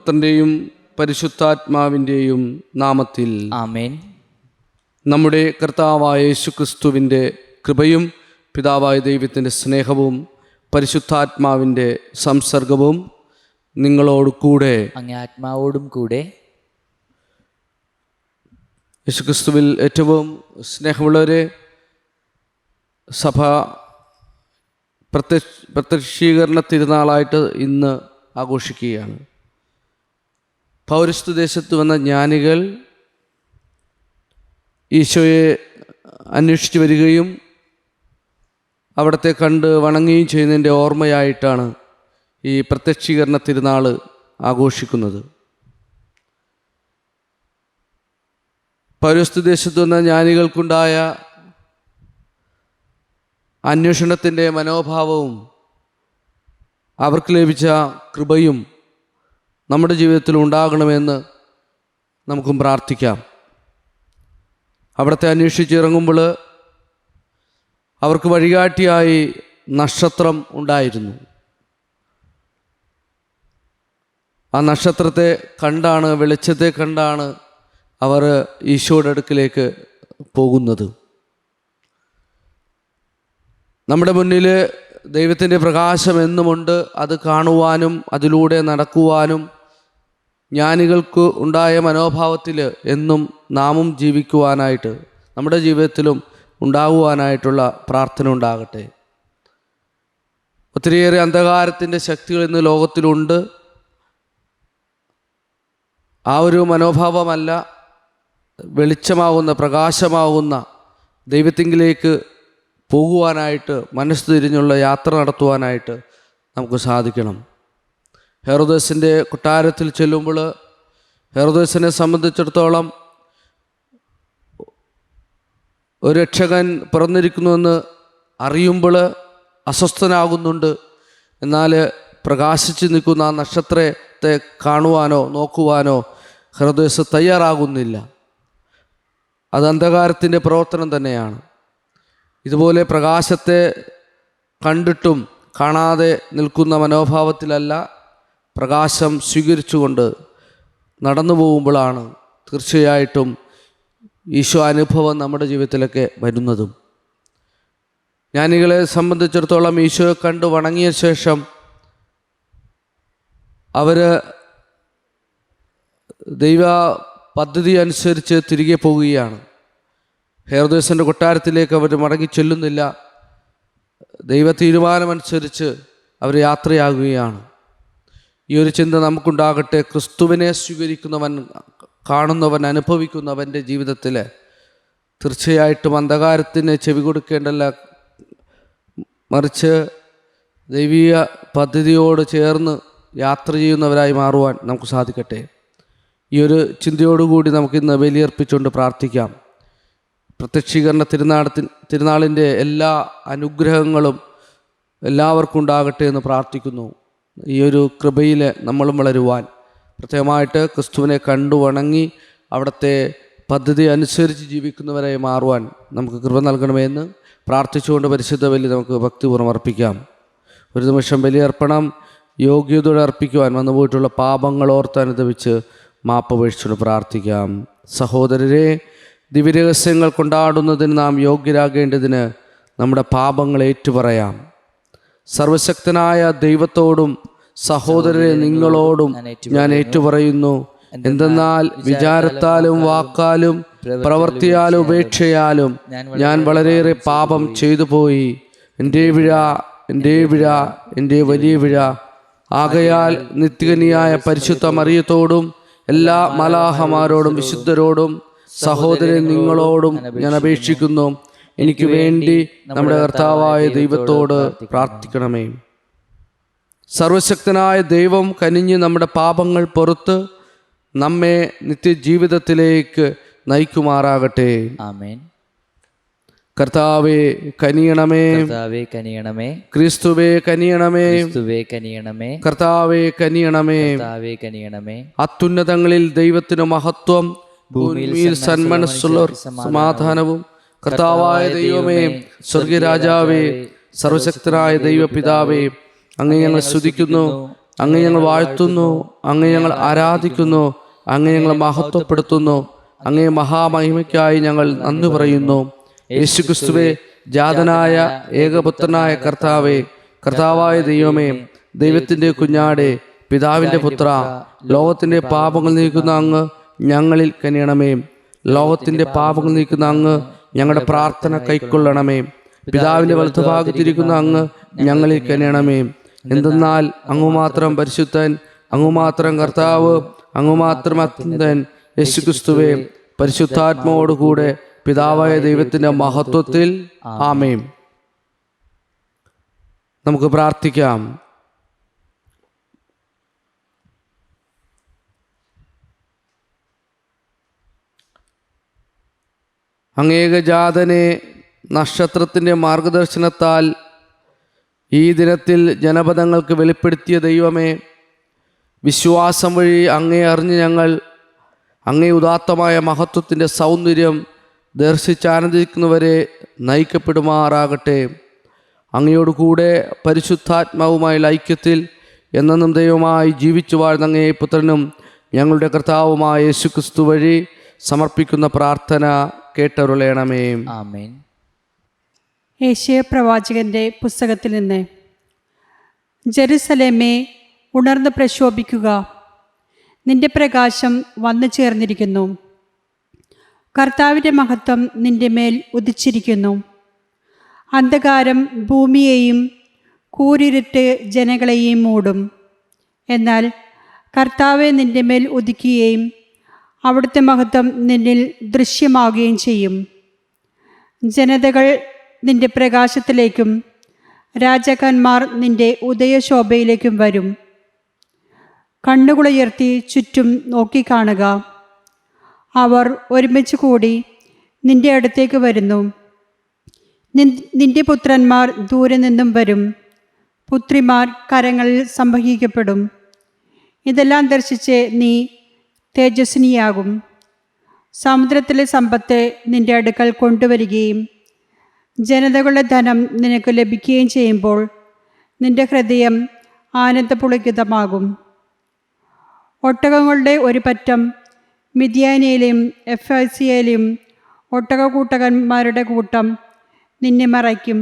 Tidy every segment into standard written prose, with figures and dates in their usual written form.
പുത്രൻ്റെയും പരിശുദ്ധാത്മാവിൻ്റെയും നാമത്തിൽ ആമേൻ. നമ്മുടെ കർത്താവായ യേശുക്രിസ്തുവിൻ്റെ കൃപയും പിതാവായ ദൈവത്തിൻ്റെ സ്നേഹവും പരിശുദ്ധാത്മാവിൻ്റെ സംസർഗവും നിങ്ങളോട് കൂടെ അങ്ങേ ആത്മാവോടും കൂടെ. യേശുക്രിസ്തുവിൽ ഏറ്റവും സ്നേഹമുള്ളവരെ, സഭ പ്രത്യക്ഷീകരണ തിരുനാളായിട്ട് ഇന്ന് ആഘോഷിക്കുകയാണ്. പൗരസ്ത്യ ദേശത്ത് വന്ന ജ്ഞാനികൾ ഈശോയെ അന്വേഷിച്ച് വരികയും അവിടത്തെ കണ്ട് വണങ്ങുകയും ചെയ്യുന്നതിൻ്റെ ഓർമ്മയായിട്ടാണ് ഈ പ്രത്യക്ഷീകരണ തിരുനാൾ ആഘോഷിക്കുന്നത്. പൗരസ്ത്യ ദേശത്ത് വന്ന ജ്ഞാനികൾക്കുണ്ടായ അന്വേഷണത്തിൻ്റെ മനോഭാവവും അവർക്ക് ലഭിച്ച കൃപയും നമ്മുടെ ജീവിതത്തിൽ ഉണ്ടാകണമെന്ന് നമുക്കും പ്രാർത്ഥിക്കാം. അവിടുത്തെ അന്വേഷിച്ചിറങ്ങുമ്പോൾ അവർക്ക് വഴികാട്ടിയായി നക്ഷത്രം ഉണ്ടായിരുന്നു. ആ നക്ഷത്രത്തെ കണ്ടാണ്, വെളിച്ചത്തെ കണ്ടാണ് അവർ ഈശോയുടെ അടുക്കിലേക്ക് പോകുന്നത്. നമ്മുടെ മുന്നിൽ ദൈവത്തിൻ്റെ പ്രകാശം എന്നുമുണ്ട്. അത് കാണുവാനും അതിലൂടെ നടക്കുവാനും ജ്ഞാനികൾക്ക് ഉണ്ടായ മനോഭാവത്തിൽ എന്നും നാമും ജീവിക്കുവാനായിട്ട്, നമ്മുടെ ജീവിതത്തിലും ഉണ്ടാകുവാനായിട്ടുള്ള പ്രാർത്ഥന ഉണ്ടാകട്ടെ. ഒത്തിരിയേറെ അന്ധകാരത്തിൻ്റെ ശക്തികൾ ഇന്ന് ലോകത്തിലുണ്ട്. ആ ഒരു മനോഭാവമല്ല, വെളിച്ചമാകുന്ന, പ്രകാശമാകുന്ന ദൈവത്തിങ്കിലേക്ക് പോകുവാനായിട്ട്, മനസ്സ് തിരിഞ്ഞുള്ള യാത്ര നടത്തുവാനായിട്ട് നമുക്ക് സാധിക്കണം. ഹെറോദസിൻ്റെ കൊട്ടാരത്തിൽ ചെല്ലുമ്പോൾ ഹെറോദസിനെ സംബന്ധിച്ചിടത്തോളം ഒരു രക്ഷകൻ പിറന്നിരിക്കുന്നുവെന്ന് അറിയുമ്പോൾ അസ്വസ്ഥനാകുന്നുണ്ട്. എന്നാൽ പ്രകാശിച്ച് നിൽക്കുന്ന ആ നക്ഷത്രത്തെ കാണുവാനോ നോക്കുവാനോ ഹെറോദസ് തയ്യാറാകുന്നില്ല. അത് അന്ധകാരത്തിൻ്റെ പ്രവർത്തനം തന്നെയാണ്. ഇതുപോലെ പ്രകാശത്തെ കണ്ടിട്ടും കാണാതെ നിൽക്കുന്ന മനോഭാവത്തിലല്ല, പ്രകാശം സ്വീകരിച്ചുകൊണ്ട് നടന്നു പോകുമ്പോഴാണ് തീർച്ചയായിട്ടും ഈശോ അനുഭവം നമ്മുടെ ജീവിതത്തിലൊക്കെ വരുന്നതും. ജ്ഞാനികളെ സംബന്ധിച്ചിടത്തോളം ഈശോയെ കണ്ട് വണങ്ങിയ ശേഷം അവർ ദൈവ പദ്ധതി അനുസരിച്ച് തിരികെ പോവുകയാണ്. ഹെറോദസിൻ്റെ കൊട്ടാരത്തിലേക്ക് അവർ മടങ്ങി ചെല്ലുന്നില്ല. ദൈവ തീരുമാനമനുസരിച്ച് അവർ യാത്രയാകുകയാണ്. ഈ ഒരു ചിന്ത നമുക്കുണ്ടാകട്ടെ. ക്രിസ്തുവിനെ സ്വീകരിക്കുന്നവൻ, കാണുന്നവൻ, അനുഭവിക്കുന്നവൻ്റെ ജീവിതത്തിൽ തീർച്ചയായിട്ടും അന്ധകാരത്തിന് ചെവി കൊടുക്കേണ്ടല്ല, മറിച്ച് ദൈവീയ പദ്ധതിയോട് ചേർന്ന് യാത്ര ചെയ്യുന്നവരായി മാറുവാൻ നമുക്ക് സാധിക്കട്ടെ. ഈ ഒരു ചിന്തയോടുകൂടി നമുക്കിന്ന് ബലിയർപ്പിച്ചുകൊണ്ട് പ്രാർത്ഥിക്കാം. പ്രത്യക്ഷീകരണ തിരുനാളിൻ്റെ എല്ലാ അനുഗ്രഹങ്ങളും എല്ലാവർക്കും ഉണ്ടാകട്ടെ എന്ന് പ്രാർത്ഥിക്കുന്നു. ഈ ഒരു കൃപയിൽ നമ്മളും വളരുവാൻ, പ്രത്യേകമായിട്ട് ക്രിസ്തുവിനെ കണ്ടു വണങ്ങി അവിടുത്തെ പദ്ധതി അനുസരിച്ച് ജീവിക്കുന്നവരായി മാറുവാൻ നമുക്ക് കൃപ നൽകണമെന്ന് പ്രാർത്ഥിച്ചുകൊണ്ട് പരിശുദ്ധ ബലി നമുക്ക് ഭക്തിപൂർവ്വം അർപ്പിക്കാം. ഒരു നിമിഷം ബലിയർപ്പണം യോഗ്യതയോടെ അർപ്പിക്കുവാൻ വന്നുപോയിട്ടുള്ള പാപങ്ങൾ ഓർത്ത് അനുദപിച്ച് മാപ്പപേക്ഷിച്ചുകൊണ്ട് പ്രാർത്ഥിക്കാം. സഹോദരരെ, ദിവ്യരഹസ്യങ്ങൾ കൊണ്ടാടുന്നതിന് നാം യോഗ്യരാകേണ്ടതിന് നമ്മുടെ പാപങ്ങൾ ഏറ്റുപറയാം. സർവശക്തനായ ദൈവത്തോടും സഹോദരരെ നിങ്ങളോടും ഞാൻ ഏറ്റുപറയുന്നു. എന്തെന്നാൽ വിചാരത്താലും വാക്കാലും പ്രവൃത്തിയാലും ഉപേക്ഷയാലും ഞാൻ വളരെയേറെ പാപം ചെയ്തു പോയി. എൻ്റെ വിഴ, എൻ്റെ വിഴ, എൻ്റെ വലിയ വിഴ. ആകയാൽ നിത്യകനിയായ പരിശുദ്ധ മറിയത്തോടും എല്ലാ മലാഹമാരോടും വിശുദ്ധരോടും സഹോദരൻ നിങ്ങളോടും ഞാൻ അപേക്ഷിക്കുന്നു, എനിക്ക് വേണ്ടി നമ്മുടെ കർത്താവായ ദൈവത്തോട് പ്രാർത്ഥിക്കണമേ. സർവശക്തനായ ദൈവം കനിഞ്ഞ് നമ്മുടെ പാപങ്ങൾ പൊറുത്ത് നമ്മെ നിത്യജീവിതത്തിലേക്ക് നയിക്കുമാറാകട്ടെ. ആമേൻ. കർത്താവേ കനിയണമേ, കർത്താവേ കനിയണമേ. ക്രിസ്തുവേ കനിയണമേ, ക്രിസ്തുവേ കനിയണമേ. കർത്താവേ കനിയണമേ. കർത്താവേ കനിയണമേ. അത്യുന്നതങ്ങളിൽ ദൈവത്തിന് മഹത്വം, ഭൂമിയിൽ സന്മനസ്സുള്ളവർ സമാധാനവും. കർത്താവായ ദൈവമേ, സ്വർഗരാജാവേ, സർവശക്തനായ ദൈവപിതാവേ, അങ്ങയെ ഞങ്ങൾ സ്തുതിക്കുന്നു, അങ്ങേ ഞങ്ങൾ വാഴ്ത്തുന്നു, അങ്ങേ ഞങ്ങൾ ആരാധിക്കുന്നു, അങ്ങേ ഞങ്ങൾ മഹത്വപ്പെടുത്തുന്നു. അങ്ങേ മഹാമഹിമയ്ക്കായി ഞങ്ങൾ നന്ദി പറയുന്നു. യേശുക്രിസ്തുവേ, ജാതനായ ഏകപുത്രനായ കർത്താവേ, കർത്താവായ ദൈവമേ, ദൈവത്തിൻ്റെ കുഞ്ഞാടേ, പിതാവിൻ്റെ പുത്ര, ലോകത്തിൻ്റെ പാപങ്ങൾ നീക്കുന്ന അങ്ങ് ഞങ്ങളിൽ കനിയണമേ. ലോകത്തിൻ്റെ പാപങ്ങൾ നീക്കുന്ന അങ്ങ് ഞങ്ങളുടെ പ്രാർത്ഥന കൈക്കൊള്ളണമേ. പിതാവിൻ്റെ വലത്തുഭാഗത്തിരിക്കുന്ന അങ്ങ് ഞങ്ങളിൽ കനിയണമേ. എന്തെന്നാൽ അങ്ങ് മാത്രം പരിശുദ്ധൻ, അങ്ങ് മാത്രം കർത്താവ്, അങ്ങ് മാത്രം അത്യന്തൻ. യേശുക്രിസ്തുവേ, പരിശുദ്ധാത്മാവോടുകൂടെ പിതാവായ ദൈവത്തിൻ്റെ മഹത്വത്തിൽ ആമേൻ. നമുക്ക് പ്രാർത്ഥിക്കാം. അങ്ങേകജാതനെ നക്ഷത്രത്തിൻ്റെ മാർഗദർശനത്താൽ ഈ ദിനത്തിൽ ജനപദങ്ങൾക്ക് വെളിപ്പെടുത്തിയ ദൈവമേ, വിശ്വാസം വഴി അങ്ങേ അറിഞ്ഞ് ഞങ്ങൾ അങ്ങേ ഉദാത്തമായ മഹത്വത്തിൻ്റെ സൗന്ദര്യം ദർശിച്ചാനന്ദിക്കുന്നവരെ നയിക്കപ്പെടുമാറാകട്ടെ. അങ്ങയോട് കൂടെ പരിശുദ്ധാത്മാവുമായുള്ള ഐക്യത്തിൽ എന്നെന്നും ദൈവമായി ജീവിച്ചു വാഴുന്ന അങ്ങേ പുത്രനും ഞങ്ങളുടെ കർത്താവുമായ യേശുക്രിസ്തു വഴി സമർപ്പിക്കുന്ന പ്രാർത്ഥന കേട്ടരുളയണമേ. ആമേൻ. യേശയ്യാ പ്രവാചകന്റെ പുസ്തകത്തിൽ നിന്ന്: ജെറുസലേമേ, ഉണർന്ന് പ്രശോഭിക്കുക, നിന്റെ പ്രകാശം വന്നു ചേർന്നിരിക്കുന്നു. കർത്താവിൻ്റെ മഹത്വം നിന്റെ മേൽ ഉദിച്ചിരിക്കുന്നു. അന്ധകാരം ഭൂമിയെയും കൂരിരുട്ട് ജനങ്ങളെയും മൂടും. എന്നാൽ കർത്താവെ നിന്റെ മേൽ ഉദിക്കുകയും അവിടുത്തെ മഹത്വം നിന്നിൽ ദൃശ്യമാവുകയും ചെയ്യും. ജനതകൾ നിന്റെ പ്രകാശത്തിലേക്കും രാജാക്കന്മാർ നിന്റെ ഉദയശോഭയിലേക്കും വരും. കണ്ണുകളുയർത്തി ചുറ്റും നോക്കിക്കാണുക. അവർ ഒരുമിച്ച് കൂടി നിന്റെ അടുത്തേക്ക് വരുന്നു. നിന്റെ പുത്രന്മാർ ദൂരെ നിന്നും വരും. പുത്രിമാർ കരങ്ങളിൽ സംവഹിക്കപ്പെടും. ഇതെല്ലാം ദർശിച്ച് നീ തേജസ്വിനിയാകും. സമുദ്രത്തിലെ സമ്പത്ത് നിന്റെ അടുക്കൽ കൊണ്ടുവരികയും ജനതകളുടെ ധനം നിനക്ക് ലഭിക്കുകയും ചെയ്യുമ്പോൾ നിന്റെ ഹൃദയം ആനന്ദപുളകിതമാകും. ഒട്ടകങ്ങളുടെ ഒരു പറ്റം മിദ്യാനിയിലെയും എഫ്ഐസിയയിലെയും ഒട്ടകക്കൂട്ടകന്മാരുടെ കൂട്ടം നിന്നെ മറയ്ക്കും.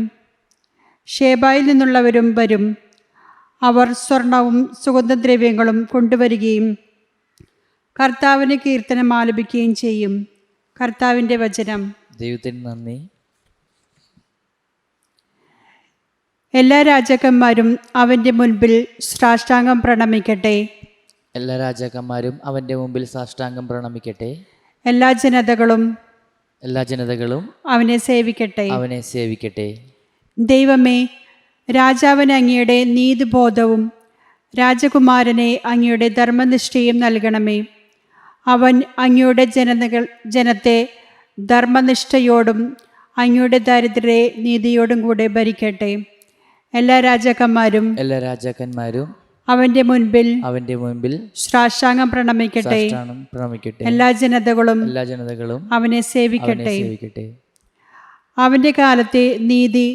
ഷേബായിൽ നിന്നുള്ളവരും വരും. അവർ സ്വർണവും സുഗന്ധദ്രവ്യങ്ങളും കൊണ്ടുവരികയും കർത്താവിന് കീർത്തനം ആലപിക്കുകയും ചെയ്യും. കർത്താവിൻ്റെ വചനം. ദൈവത്തിന് നന്ദി. എല്ലാ രാജാക്കന്മാരും അവൻ്റെ മുൻപിൽ സാഷ്ടാംഗം പ്രണമിക്കട്ടെ. എല്ലാ രാജാക്കന്മാരും അവൻ്റെ മുമ്പിൽ സാഷ്ടാംഗം പ്രണമിക്കട്ടെ. എല്ലാ ജനതകളും അവനെ സേവിക്കട്ടെ. ദൈവമേ, രാജാവിന് അങ്ങയുടെ നീതിബോധവും രാജകുമാരനെ അങ്ങയുടെ ധർമ്മനിഷ്ഠയും നൽകണമേ. അവൻ അങ്ങയുടെ ജനത്തെ ധർമ്മനിഷ്ഠയോടും അങ്ങയുടെ ദരിദ്രരെ നീതിയോടും കൂടെ ഭരിക്കട്ടെ. എല്ലാ രാജാക്കന്മാരും അവൻ്റെ മുൻപിൽ സാഷ്ടാംഗം പ്രണമിക്കട്ടെ. എല്ലാ ജനതകളും അവനെ സേവിക്കട്ടെ. അവൻ്റെ കാലത്തെ നീതി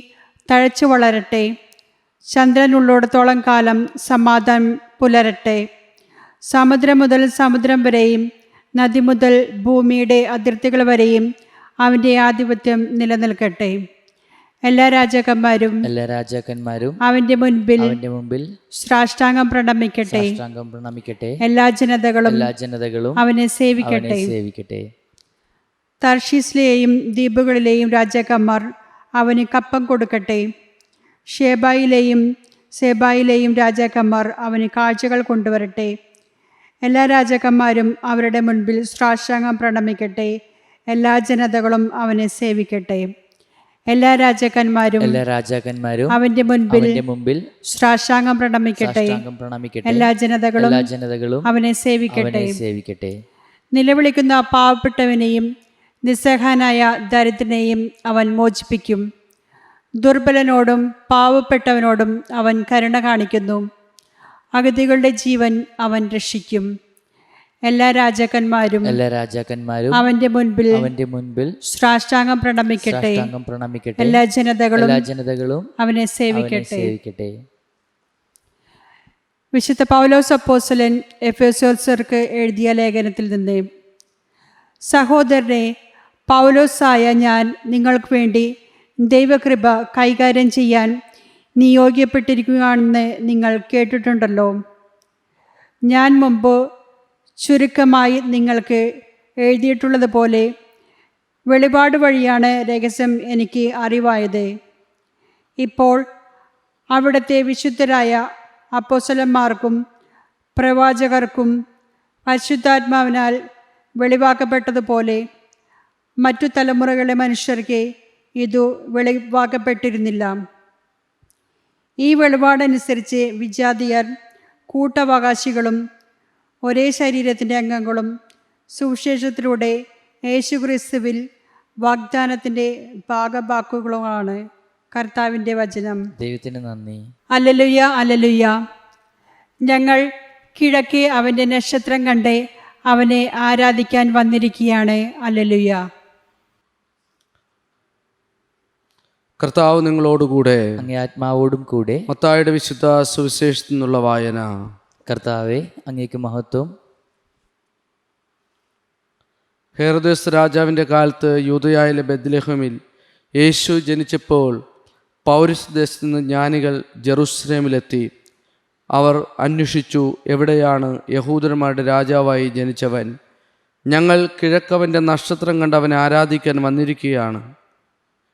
തഴച്ചു വളരട്ടെ. ചന്ദ്രനുള്ളിടത്തോളം കാലം സമാധാനം പുലരട്ടെ. സമുദ്രം മുതൽ സമുദ്രം വരെയും നദി മുതൽ ഭൂമിയുടെ അതിർത്തികൾ വരെയും അവൻ്റെ ആധിപത്യം നിലനിൽക്കട്ടെ. എല്ലാ രാജാക്കന്മാരും അവൻ്റെ മുൻപിൽ സാഷ്ടാംഗം പ്രണമിക്കട്ടെ. എല്ലാ ജനതകളും അവനെ സേവിക്കട്ടെ. തർഷീസിലെയും ദ്വീപുകളിലെയും രാജാക്കന്മാർ അവന് കപ്പം കൊടുക്കട്ടെ. സേബായിലെയും രാജാക്കന്മാർ അവന് കാഴ്ചകൾ കൊണ്ടുവരട്ടെ. എല്ലാ രാജാക്കന്മാരും അവരുടെ മുൻപിൽ സാഷ്ടാംഗം പ്രണമിക്കട്ടെ. എല്ലാ ജനതകളും അവനെ സേവിക്കട്ടെ. എല്ലാ രാജാക്കന്മാരും അവന്റെ മുൻപിൽ സാഷ്ടാംഗം പ്രണമിക്കട്ടെ. എല്ലാ ജനതകളും അവനെ സേവിക്കട്ടെ. നിലവിളിക്കുന്ന പാവപ്പെട്ടവനെയും നിസ്സഹായനായ ദരിദ്രനെയും അവൻ മോചിപ്പിക്കും. ദുർബലനോടും പാവപ്പെട്ടവനോടും അവൻ കരുണ കാണിക്കുന്നു. അഗതികളുടെ ജീവൻ അവൻ രക്ഷിക്കും. എല്ലാ രാജാക്കന്മാരും അവന്റെ മുൻപിൽ സാഷ്ടാംഗം പ്രണമിക്കട്ടെ. എല്ലാ ജനതകളും അവനെ സേവിക്കട്ടെ. വിശുദ്ധ പൗലോസ് അപ്പോസ്തലൻ എഫെസോസ്യർക്ക് എഴുതിയ ലേഖനത്തിൽ നിന്ന്. സഹോദരനെ, പൗലോസായ ഞാൻ നിങ്ങൾക്ക് വേണ്ടി ദൈവകൃപ കൈകാര്യം ചെയ്യാൻ നിയോഗിക്കപ്പെട്ടിരിക്കുകയാണെന്ന് നിങ്ങൾ കേട്ടിട്ടുണ്ടല്ലോ. ഞാൻ മുമ്പ് ചുരുക്കമായി നിങ്ങൾക്ക് എഴുതിയിട്ടുള്ളതുപോലെ വെളിപാട് വഴിയാണ് രഹസ്യം എനിക്ക് അറിവായത്. ഇപ്പോൾ അവിടുത്തെ വിശുദ്ധരായ അപ്പോസ്തലന്മാർക്കും പ്രവാചകർക്കും പരിശുദ്ധാത്മാവിനാൽ വെളിവാക്കപ്പെട്ടതുപോലെ മറ്റു തലമുറകളിലെ മനുഷ്യർക്ക് ഇതു വെളിവാക്കപ്പെട്ടിരുന്നില്ല. ഈ വെളിപാടനുസരിച്ച് വിജാതിയർ കൂട്ടവകാശികളും ഒരേ ശരീരത്തിൻ്റെ അംഗങ്ങളും സുവിശേഷത്തിലൂടെ യേശുക്രിസ്തുവിൽ വാഗ്ദാനത്തിൻ്റെ ഭാഗഭാക്കുകളുമാണ്. കർത്താവിൻ്റെ വചനം. ദൈവത്തിന് നന്ദി. Hallelujah, hallelujah. ഞങ്ങൾ കിഴക്കേ അവൻ്റെ നക്ഷത്രം കണ്ട് അവനെ ആരാധിക്കാൻ വന്നിരിക്കുകയാണ്. ഹല്ലേലൂയ. കർത്താവ് നിങ്ങളോടുകൂടെ, അങ്ങേ ആത്മാവോടും കൂടെ. മത്തായിയുടെ വിശുദ്ധ സുവിശേഷത്തിൽ നിന്നുള്ള വായന. കർത്താവെ, അങ്ങേക്ക് മഹത്വം. ഹെരോദോസ് രാജാവിൻ്റെ കാലത്ത് യൂദയായിലെ ബെത്ലഹേമിൽ യേശു ജനിച്ചപ്പോൾ പൗരസ് ദേശത്ത് നിന്ന് ജ്ഞാനികൾ ജെറുസലേമിലെത്തി. അവർ അന്വേഷിച്ചു, എവിടെയാണ് യഹൂദന്മാരുടെ രാജാവായി ജനിച്ചവൻ? ഞങ്ങൾ കിഴക്കവൻ്റെ നക്ഷത്രം കണ്ട് അവനെ ആരാധിക്കാൻ വന്നിരിക്കുകയാണ്.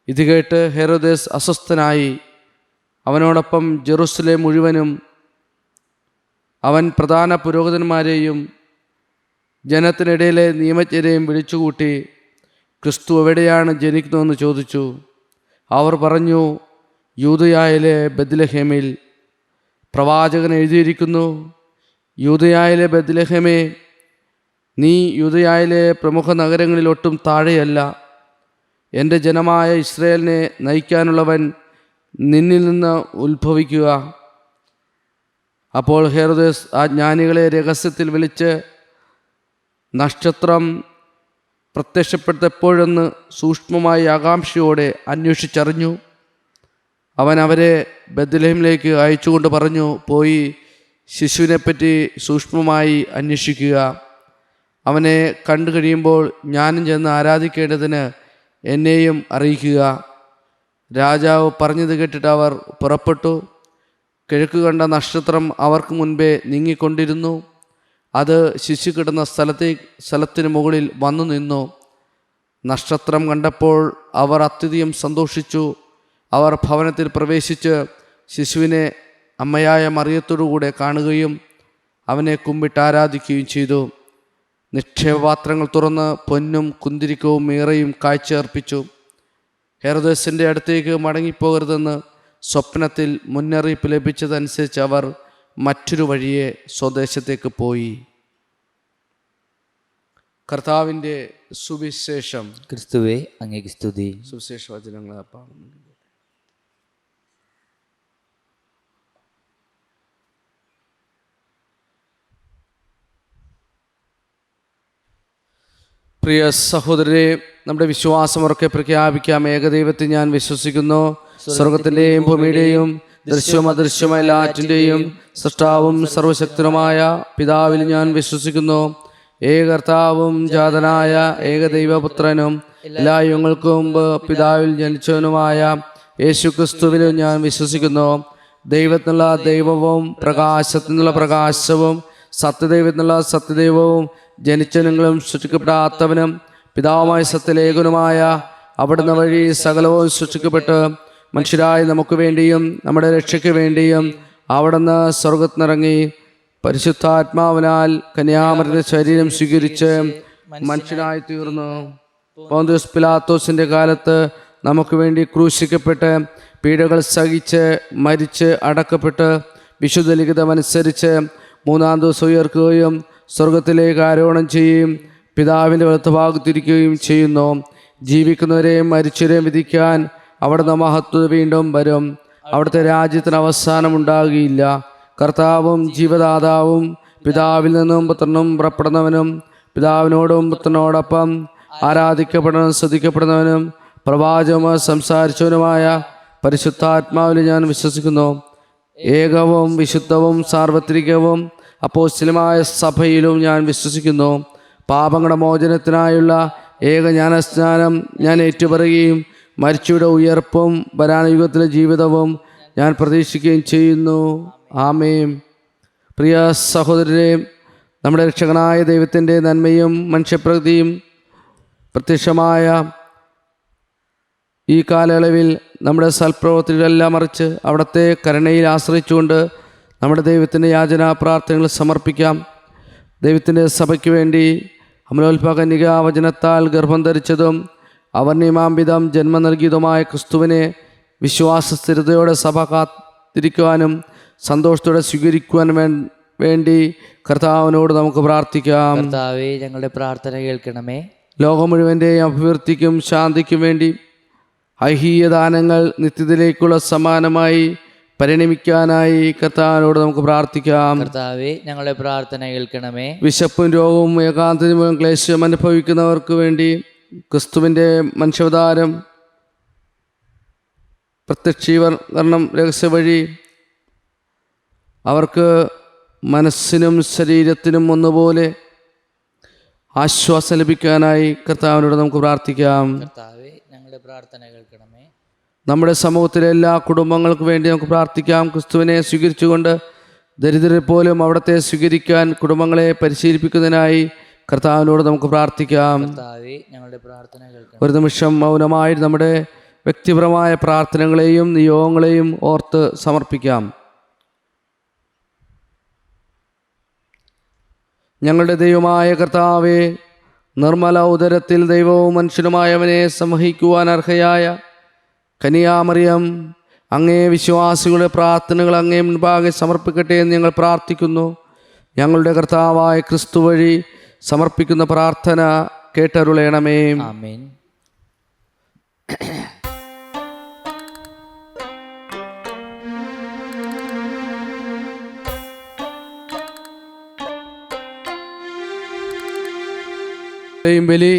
ഇത് കേട്ട് ഹെരോദേസ് അസ്വസ്ഥനായി. അവനോടൊപ്പം ജെറുസലേം മുഴുവനും അവൻ പ്രധാന പുരോഹിതന്മാരെയും ജനത്തിനിടയിലെ നിയമജ്ഞരെയും വിളിച്ചുകൂട്ടി ക്രിസ്തു എവിടെയാണ് ജനിക്കുന്നതെന്ന് ചോദിച്ചു. അവർ പറഞ്ഞു, യൂദയായിലെ ബെത്ലഹേമിൽ. പ്രവാചകൻ എഴുതിയിരിക്കുന്നു, യൂദയായിലെ ബെത്ലഹേമേ, നീ യൂദയായിലെ പ്രമുഖ നഗരങ്ങളിലൊട്ടും താഴെയല്ല. എൻ്റെ ജനമായ ഇസ്രായേലിനെ നയിക്കാനുള്ളവൻ നിന്നിൽ നിന്ന് ഉത്ഭവിക്കുക. അപ്പോൾ ഹെരോദേസ് ആ ജ്ഞാനികളെ രഹസ്യത്തിൽ വിളിച്ച് നക്ഷത്രം പ്രത്യക്ഷപ്പെട്ടെപ്പോഴെന്ന് സൂക്ഷ്മമായി ആകാംക്ഷയോടെ അന്വേഷിച്ചറിഞ്ഞു. അവൻ അവരെ ബെത്ലഹേമിലേക്ക് അയച്ചുകൊണ്ട് പറഞ്ഞു, പോയി ശിശുവിനെപ്പറ്റി സൂക്ഷ്മമായി അന്വേഷിക്കുക. അവനെ കണ്ടു കഴിയുമ്പോൾ ഞാനും ചെന്ന് ആരാധിക്കേണ്ടതിന് എന്നെയും അറിയിക്കുക. രാജാവ് പറഞ്ഞത് കേട്ടിട്ട് അവർ പുറപ്പെട്ടു. കിഴക്ക് കണ്ട നക്ഷത്രം അവർക്ക് മുൻപേ നീങ്ങിക്കൊണ്ടിരുന്നു. അത് ശിശു കിടന്ന സ്ഥലത്തിന് മുകളിൽ വന്നു നിന്നു. നക്ഷത്രം കണ്ടപ്പോൾ അവർ അത്യധികം സന്തോഷിച്ചു. അവർ ഭവനത്തിൽ പ്രവേശിച്ച് ശിശുവിനെ അമ്മയായ മറിയത്തോടുകൂടെ കാണുകയും അവനെ കുമ്പിട്ട് ആരാധിക്കുകയും ചെയ്തു. നിക്ഷേപപാത്രങ്ങൾ തുറന്ന് പൊന്നും കുന്തിരിക്കവും മീറയും കാഴ്ച അർപ്പിച്ചു. ഹെരോദേസിൻ്റെ അടുത്തേക്ക് മടങ്ങിപ്പോകരുതെന്ന് സ്വപ്നത്തിൽ മുന്നറിയിപ്പ് ലഭിച്ചതനുസരിച്ച് അവർ മറ്റൊരു വഴിയെ സ്വദേശത്തേക്ക് പോയി. കർത്താവിൻ്റെ സുവിശേഷം. ക്രിസ്തുവേ, അങ്ങേക്ക് സ്തുതി. സുവിശേഷ വചനങ്ങൾ. പ്രിയ സഹോദരരെ, നമ്മുടെ വിശ്വാസമുറക്കെ പ്രഖ്യാപിക്കാം. ഏകദൈവത്തെ ഞാൻ വിശ്വസിക്കുന്നു. സ്വർഗത്തിൻ്റെയും ഭൂമിയുടെയും ദൃശ്യവും അദൃശ്യമായ എല്ലാറ്റിൻ്റെയും സൃഷ്ടാവും സർവശക്തനുമായ പിതാവിൽ ഞാൻ വിശ്വസിക്കുന്നു. ഏകർത്താവും ജാതനായ ഏകദൈവപുത്രനും എല്ലാ യുഗങ്ങൾക്കും മുമ്പ് പിതാവിൽ ജനിച്ചവനുമായ യേശുക്രിസ്തുവിലും ഞാൻ വിശ്വസിക്കുന്നു. ദൈവത്തിനുള്ള ദൈവവും പ്രകാശത്തിൽ നിന്നുള്ള പ്രകാശവും സത്യദൈവത്തിനുള്ള സത്യദൈവവും ജനിച്ചവനും സൃഷ്ടിക്കപ്പെടാത്തവനും പിതാവുമായ സത്യലേഖനുമായ അവിടുന്ന് വഴി സകലവും സൃഷ്ടിക്കപ്പെട്ട് മനുഷ്യരായി നമുക്ക് വേണ്ടിയും നമ്മുടെ രക്ഷയ്ക്ക് വേണ്ടിയും അവിടുന്ന് സ്വർഗത്തിനിറങ്ങി പരിശുദ്ധാത്മാവിനാൽ കന്യാമറിയുടെ ശരീരം സ്വീകരിച്ച് മനുഷ്യനായി തീർന്നു. പോന്തിയോസ് പിലാത്തോസിൻ്റെ കാലത്ത് നമുക്ക് വേണ്ടി ക്രൂശിക്കപ്പെട്ട് പീഡകൾ സഹിച്ച് മരിച്ച് അടക്കപ്പെട്ട് വിശുദ്ധ ലിഖിതമനുസരിച്ച് മൂന്നാം ദിവസം ഉയർക്കുകയും സ്വർഗത്തിലേക്ക് ആരോഹണം ചെയ്യുകയും പിതാവിൻ്റെ വലത്തുഭാഗത്തിരിക്കുകയും ചെയ്യുന്നു. ജീവിക്കുന്നവരെയും മരിച്ചവരെയും വിധിക്കാൻ അവിടുന്ന് മഹത്വം വീണ്ടും വരും. അവിടുത്തെ രാജ്യത്തിന് അവസാനമുണ്ടാകുകയില്ല. കർത്താവും ജീവദാതാവും പിതാവിൽ നിന്നും പുത്രനും പുറപ്പെടുന്നവനും പിതാവിനോടും പുത്രനോടൊപ്പം ആരാധിക്കപ്പെടുന്നവനും സ്തുതിക്കപ്പെടുന്നവനും പ്രവാചകനും സംസാരിച്ചവനുമായ പരിശുദ്ധാത്മാവിൽ ഞാൻ വിശ്വസിക്കുന്നു. ഏകവും വിശുദ്ധവും സാർവത്രികവും അപ്പോസ്തലികമായ സഭയിലും ഞാൻ വിശ്വസിക്കുന്നു. പാപങ്ങളുടെ മോചനത്തിനായുള്ള ഏക ജ്ഞാനസ്നാനം ഞാൻ ഏറ്റുപറയുകയും മരിച്ചവരുടെ ഉയർപ്പും വരാന യുഗത്തിലെ ജീവിതവും ഞാൻ പ്രതീക്ഷിക്കുകയും ചെയ്യുന്നു. ആമേൻ. പ്രിയ സഹോദരരെ, നമ്മുടെ രക്ഷകനായ ദൈവത്തിൻ്റെ നന്മയും മനുഷ്യപ്രകൃതിയും പ്രത്യക്ഷമായ ഈ കാലയളവിൽ നമ്മുടെ സൽപ്രവൃത്തികളെല്ലാം മറിച്ച് അവിടുത്തെ കരുണയിൽ ആശ്രയിച്ചുകൊണ്ട് നമ്മുടെ ദൈവത്തിൻ്റെ യാചനാ പ്രാർത്ഥനകൾ സമർപ്പിക്കാം. ദൈവത്തിൻ്റെ സഭയ്ക്ക് വേണ്ടി അമലോത്ഭകന്യക വചനത്താൽ ഗർഭം ധരിച്ചതും അവർണിമാംബിതം ജന്മം നൽകിയതുമായ ക്രിസ്തുവിനെ വിശ്വാസസ്ഥിരതയോടെ സഭ കാത്തിരിക്കുവാനും സന്തോഷത്തോടെ സ്വീകരിക്കുവാനും വേണ്ടി കർത്താവിനോട് നമുക്ക് പ്രാർത്ഥിക്കാം. കർത്താവേ, ഞങ്ങളുടെ പ്രാർത്ഥന കേൾക്കണമേ. ലോകം മുഴുവൻ്റെയും അഭിവൃദ്ധിക്കും ശാന്തിക്കും വേണ്ടി ഐഹിക ദാനങ്ങൾ നിത്യത്തിലേക്കുള്ള സമാനമായി പരിണമിക്കാനായി കർത്താവിനോട് നമുക്ക് പ്രാർത്ഥിക്കാം. കർത്താവേ, ഞങ്ങളുടെ പ്രാർത്ഥന കേൾക്കണമേ. വിശപ്പും രോഗവും ഏകാന്തതയും ക്ലേശം അനുഭവിക്കുന്നവർക്ക് വേണ്ടി ക്രിസ്തുവിൻ്റെ മനുഷ്യാവതാരം പ്രത്യക്ഷീകരണം രഹസ്യ വഴി അവർക്ക് മനസ്സിനും ശരീരത്തിനും ഒന്നുപോലെ ആശ്വാസം ലഭിക്കാനായി കർത്താവിനോട് നമുക്ക് പ്രാർത്ഥിക്കാം. കർത്താവേ, ഞങ്ങളുടെ പ്രാർത്ഥന കേൾക്കണമേ. നമ്മുടെ സമൂഹത്തിലെ എല്ലാ കുടുംബങ്ങൾക്ക് വേണ്ടി നമുക്ക് പ്രാർത്ഥിക്കാം. ക്രിസ്തുവിനെ സ്വീകരിച്ചുകൊണ്ട് ദരിദ്രരെ പോലും അവിടത്തെ സ്വീകരിക്കാൻ കുടുംബങ്ങളെ പരിശീലിപ്പിക്കുന്നതിനായി കർത്താവിനോട് നമുക്ക് പ്രാർത്ഥിക്കാം. കർത്താവേ, ഞങ്ങളുടെ പ്രാർത്ഥന കേൾക്കണമേ. ഒരു നിമിഷം മൗനമായി നമ്മുടെ വ്യക്തിപരമായ പ്രാർത്ഥനകളെയും നിയോഗങ്ങളെയും ഓർത്ത് സമർപ്പിക്കാം. ഞങ്ങളുടെ ദൈവമായ കർത്താവേ, നിർമ്മല ഉദരത്തിൽ ദൈവവും മനുഷ്യനുമായവനെ സംവഹിക്കുവാൻ അർഹയായ കന്യാമറിയം അങ്ങേ വിശ്വാസികളുടെ പ്രാർത്ഥനകൾ അങ്ങേ മുൻപാകെ സമർപ്പിക്കട്ടെ എന്ന് ഞങ്ങൾ പ്രാർത്ഥിക്കുന്നു. ഞങ്ങളുടെ കർത്താവായ ക്രിസ്തു വഴി സമർപ്പിക്കുന്ന പ്രാർത്ഥന കേട്ടരുളയണമേ. ആമേൻ. ബലി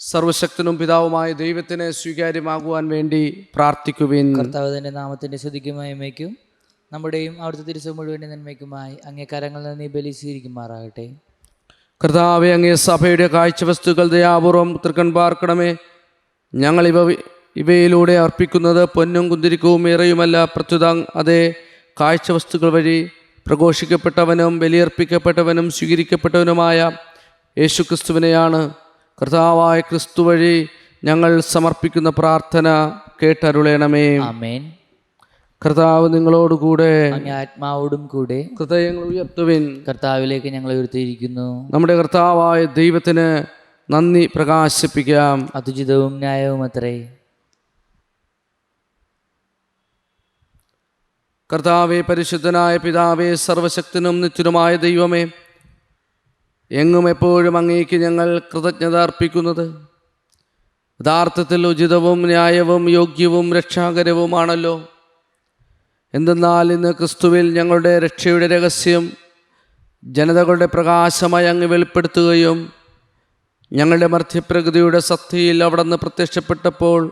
സർവശക്തനും പിതാവുമായ ദൈവത്തിന് സ്വീകാര്യമാകുവാൻ വേണ്ടി പ്രാർത്ഥിക്കുവിൻ. കർത്താവിന്റെ നാമത്തിന്റെ സ്തുതിക്കും മഹിമയ്ക്കും നമ്മുടെയും അവിടുത്തെ തിരുസഭ മുഴുവൻ്റെ നന്മയ്ക്കുമായി അങ്ങേ കരങ്ങളിൽ നിന്ന് ഈ ബലി സ്വീകരിക്കുമാറാകട്ടെ. കർത്താവെ, അങ്ങേ സഭയുടെ കാഴ്ചവസ്തുക്കൾ ദയാപൂർവം തൃക്കൺ പാർക്കണമേ. ഞങ്ങൾ ഇവയിലൂടെ അർപ്പിക്കുന്നത് പൊന്നും കുന്തിരിക്കവും ഏറെയുമല്ല, പ്രത്യുത അതേ കാഴ്ചവസ്തുക്കൾ വഴി പ്രഘോഷിക്കപ്പെട്ടവനും ബലിയർപ്പിക്കപ്പെട്ടവനും സ്വീകരിക്കപ്പെട്ടവനുമായ യേശുക്രിസ്തുവിനെയാണ്. കർത്താവായ ക്രിസ്തു വഴി ഞങ്ങൾ സമർപ്പിക്കുന്ന പ്രാർത്ഥന കേട്ടരുളയണമേ. ആമേൻ. കർത്താവ് നിങ്ങളോടുകൂടെ, അങ്ങേ ആത്മാവോടും കൂടെ. ഹൃദയങ്ങൾ ഉയർത്തുവിൻ. കർത്താവിലേക്ക് ഞങ്ങൾ ഉയർത്തിയിരിക്കുന്നു. നമ്മുടെ കർത്താവായ ദൈവത്തിന് നന്ദി പ്രകാശിപ്പിക്കാം. അതുചിതവും ന്യായവും അത്രേ. കർത്താവെ, പരിശുദ്ധനായ പിതാവേ, സർവശക്തനും നിത്യനുമായ ദൈവമേ, എങ്ങും എപ്പോഴും അങ്ങേക്ക് ഞങ്ങൾ കൃതജ്ഞത അർപ്പിക്കുന്നത് യഥാർത്ഥത്തിൽ ഉചിതവും ന്യായവും യോഗ്യവും രക്ഷാകരവുമാണല്ലോ. എന്തെന്നാൽ ഇന്ന് ക്രിസ്തുവിൽ ഞങ്ങളുടെ രക്ഷയുടെ രഹസ്യം ജനതകളുടെ പ്രകാശമായി അങ്ങ് വെളിപ്പെടുത്തുകയും ഞങ്ങളുടെ മർത്യപ്രകൃതിയുടെ സത്യയിൽ അവിടുന്ന് പ്രത്യക്ഷപ്പെട്ടപ്പോൾ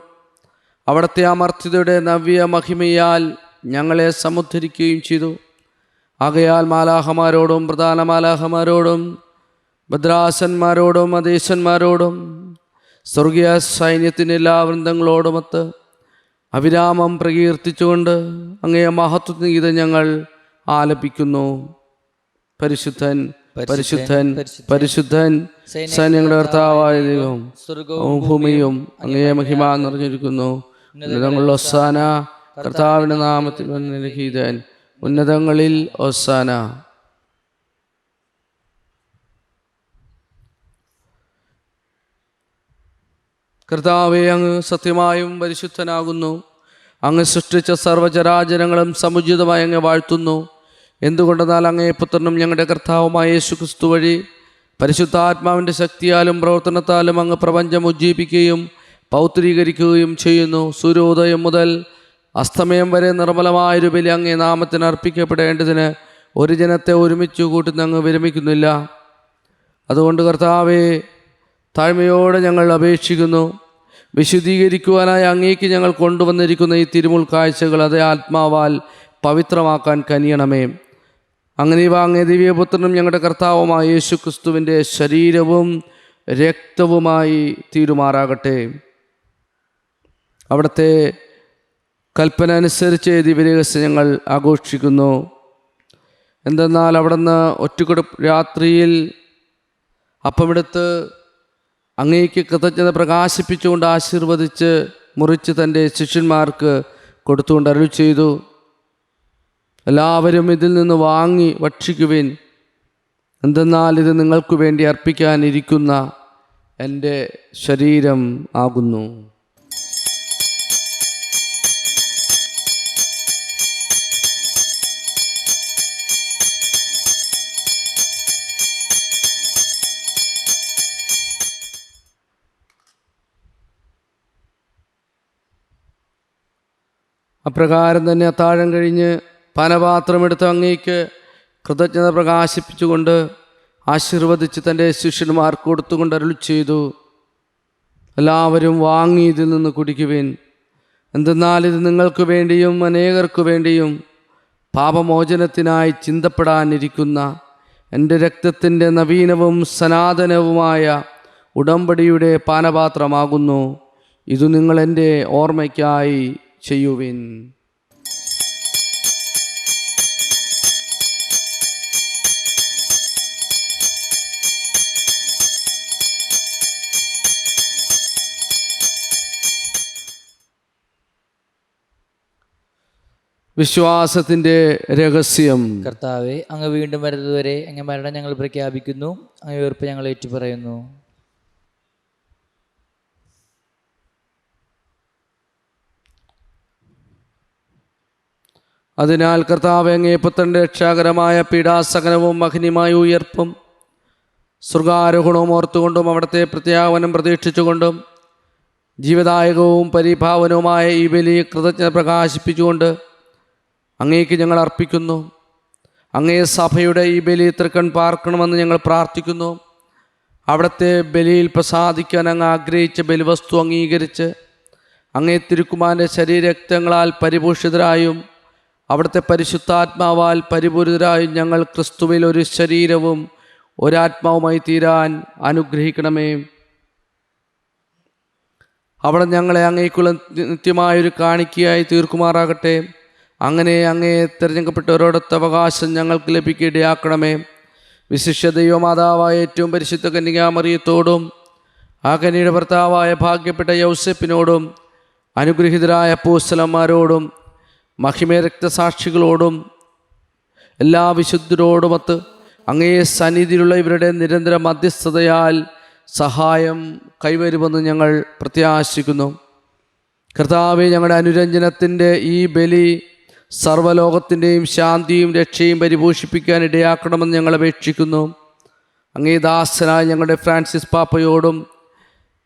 അവിടുത്തെ അമർത്യതയുടെ നവ്യ മഹിമയാൽ ഞങ്ങളെ സമുദ്ധരിക്കുകയും ചെയ്തു. ആകയാൽ മാലാഹമാരോടും പ്രധാന മാലാഹമാരോടും ഭദ്രാസന്മാരോടും അധീശന്മാരോടും സ്വർഗീയ സൈന്യത്തിൻ്റെ എല്ലാ വൃന്ദങ്ങളോടുമൊത്ത് അവിരാമം പ്രകീർത്തിച്ചുകൊണ്ട് അങ്ങേ മഹത്വഗീതം ഞങ്ങൾ ആലപിക്കുന്നു. പരിശുദ്ധൻ പരിശുദ്ധൻ പരിശുദ്ധൻ സൈന്യങ്ങളുടെ കർത്താവായ ദൈവം, സ്വർഗവും ഭൂമിയും അങ്ങേ മഹിമ നിറഞ്ഞിരിക്കുന്നു. ഉന്നതങ്ങളിൽ ഒസാന. കർത്താവിൻ്റെ നാമത്തിൽ അനുഗ്രഹീതൻ. ഉന്നതങ്ങളിൽ ഒസാന. കർത്താവെ, അങ്ങ് സത്യമായും പരിശുദ്ധനാകുന്നു. അങ്ങ് സൃഷ്ടിച്ച സർവ്വചരാചരങ്ങളും സമുചിതമായി അങ്ങ് വാഴ്ത്തുന്നു. എന്തുകൊണ്ടെന്നാൽ അങ്ങേ പുത്രനും ഞങ്ങളുടെ കർത്താവുമായ യേശുക്രിസ്തു വഴി പരിശുദ്ധാത്മാവിൻ്റെ ശക്തിയാലും പ്രവർത്തനത്താലും അങ്ങ് പ്രപഞ്ചം ഉജ്ജീവിക്കുകയും പൗത്രീകരിക്കുകയും ചെയ്യുന്നു. സൂര്യോദയം മുതൽ അസ്തമയം വരെ നിർമ്മലമായൊരു ബലി അങ്ങേ നാമത്തിന് അർപ്പിക്കപ്പെടേണ്ടതിന് ഒരു ജനത്തെ ഒരുമിച്ച് കൂട്ടുന്ന അങ്ങ് വിരമിക്കുന്നില്ല. അതുകൊണ്ട് കർത്താവെ, താഴ്മയോടെ ഞങ്ങൾ അപേക്ഷിക്കുന്നു. വിശുദ്ധീകരിക്കുവാനായി അങ്ങേക്ക് ഞങ്ങൾ കൊണ്ടുവന്നിരിക്കുന്ന ഈ തിരുമുൾ കാഴ്ചകൾ അതേ ആത്മാവാൽ പവിത്രമാക്കാൻ കനിയണമേ. അങ്ങനെ അങ്ങേ ദിവ്യപുത്രനും ഞങ്ങളുടെ കർത്താവുമായ യേശു ക്രിസ്തുവിൻ്റെ ശരീരവും രക്തവുമായി തീരുമാറാകട്ടെ. അവിടുത്തെ കൽപ്പന അനുസരിച്ച് ദിവ്യരഹസ്യം ഞങ്ങൾ ആഘോഷിക്കുന്നു. എന്തെന്നാൽ അവിടുന്ന് രാത്രിയിൽ അപ്പമെടുത്ത് അങ്ങേക്ക് കൃതജ്ഞത പ്രകാശിപ്പിച്ചുകൊണ്ട് ആശീർവദിച്ച് മുറിച്ച് തൻ്റെ ശിഷ്യന്മാർക്ക് കൊടുത്തുകൊണ്ട് അരുളി ചെയ്തു, എല്ലാവരും ഇതിൽ നിന്ന് വാങ്ങി ഭക്ഷിക്കുവിൻ. എന്തെന്നാൽ ഇത് നിങ്ങൾക്ക് വേണ്ടി അർപ്പിക്കാനിരിക്കുന്ന എൻ്റെ ശരീരം ആകുന്നു. അപ്രകാരം തന്നെ അത്താഴം കഴിഞ്ഞ് പാനപാത്രമെടുത്ത് അങ്ങേക്ക് കൃതജ്ഞത പ്രകാശിപ്പിച്ചുകൊണ്ട് ആശീർവദിച്ച് തൻ്റെ ശിഷ്യന്മാർക്ക് കൊടുത്തുകൊണ്ട് അരുളി ചെയ്തു, എല്ലാവരും വാങ്ങി ഇതിൽ നിന്ന് കുടിക്കുവിൻ. എന്തെന്നാൽ ഇത് നിങ്ങൾക്ക് വേണ്ടിയും അനേകർക്കു വേണ്ടിയും പാപമോചനത്തിനായി ചിന്തപ്പെടാനിരിക്കുന്ന എൻ്റെ രക്തത്തിൻ്റെ നവീനവും സനാതനവുമായ ഉടമ്പടിയുടെ പാനപാത്രമാകുന്നു. ഇത് നിങ്ങൾ എൻ്റെ ഓർമ്മയ്ക്കായി ചെയ്യുവിൻ. വിശ്വാസത്തിൻ്റെ രഹസ്യം. കർത്താവെ, അങ്ങ് വീണ്ടും വരുന്നതുവരെ അങ്ങ് മരണം ഞങ്ങൾ പ്രഖ്യാപിക്കുന്നു, അങ്ങ് ഉയർപ്പ് ഞങ്ങൾ ഏറ്റുപറയുന്നു. അതിനാൽ കർത്താവേ, അങ്ങേ പുത്രൻ്റെ രക്ഷാകരമായ പീഡാസഹനവും മഹനീയമായ ഉയർപ്പും സ്വർഗാരോഹണവും ഓർത്തുകൊണ്ടും അവിടുത്തെ പ്രത്യാഗമനം പ്രതീക്ഷിച്ചുകൊണ്ടും ജീവദായകവും പരിഭാവനവുമായ ഈ ബലി കൃതജ്ഞത പ്രകാശിപ്പിച്ചുകൊണ്ട് അങ്ങേക്ക് ഞങ്ങൾ അർപ്പിക്കുന്നു. അങ്ങേ സഭയുടെ ഈ ബലി തൃക്കൺ പാർക്കണമെന്ന് ഞങ്ങൾ പ്രാർത്ഥിക്കുന്നു. അവിടുത്തെ ബലിയിൽ പ്രസാദിക്കാൻ അങ്ങ് ആഗ്രഹിച്ച ബലിവസ്തു അംഗീകരിച്ച് അങ്ങേ തിരുക്കുമാരൻ്റെ ശരീരരക്തങ്ങളാൽ പരിപോഷിതരായും അവിടുത്തെ പരിശുദ്ധാത്മാവാൽ പരിപൂരിതരായും ഞങ്ങൾ ക്രിസ്തുവിൽ ഒരു ശരീരവും ഒരാത്മാവുമായി തീരാൻ അനുഗ്രഹിക്കണമേ. അവിടെ ഞങ്ങളെ അങ്ങേക്കുള്ള നിത്യമായൊരു കാണിക്കയായി തീർക്കുമാറാകട്ടെ. അങ്ങനെ അങ്ങേ തിരഞ്ഞെടുക്കപ്പെട്ടവരോടൊത്ത അവകാശം ഞങ്ങൾക്ക് ലഭിക്കുകയാക്കണമേ. വിശിഷ്യ ദൈവമാതാവായ ഏറ്റവും പരിശുദ്ധ കന്യകാമറിയത്തോടും ആ കന്യയുടെ ഭർത്താവായ ഭാഗ്യപ്പെട്ട യൗസേപ്പിനോടും അനുഗ്രഹീതരായ അപ്പോസ്തലന്മാരോടും മഹിമേ രക്തസാക്ഷികളോടും എല്ലാ വിശുദ്ധരോടുമൊത്ത് അങ്ങേ സന്നിധിയിലുള്ള ഇവരുടെ നിരന്തര മധ്യസ്ഥതയാൽ സഹായം കൈവരുമെന്ന് ഞങ്ങൾ പ്രത്യാശിക്കുന്നു. കർത്താവേ, ഞങ്ങളുടെ അനുരഞ്ജനത്തിൻ്റെ ഈ ബലി സർവ്വലോകത്തിൻ്റെയും ശാന്തിയും രക്ഷയും പരിപോഷിപ്പിക്കാൻ ഇടയാക്കണമെന്ന് ഞങ്ങൾ അപേക്ഷിക്കുന്നു. അങ്ങേ ദാസനായ ഞങ്ങളുടെ ഫ്രാൻസിസ് പാപ്പയോടും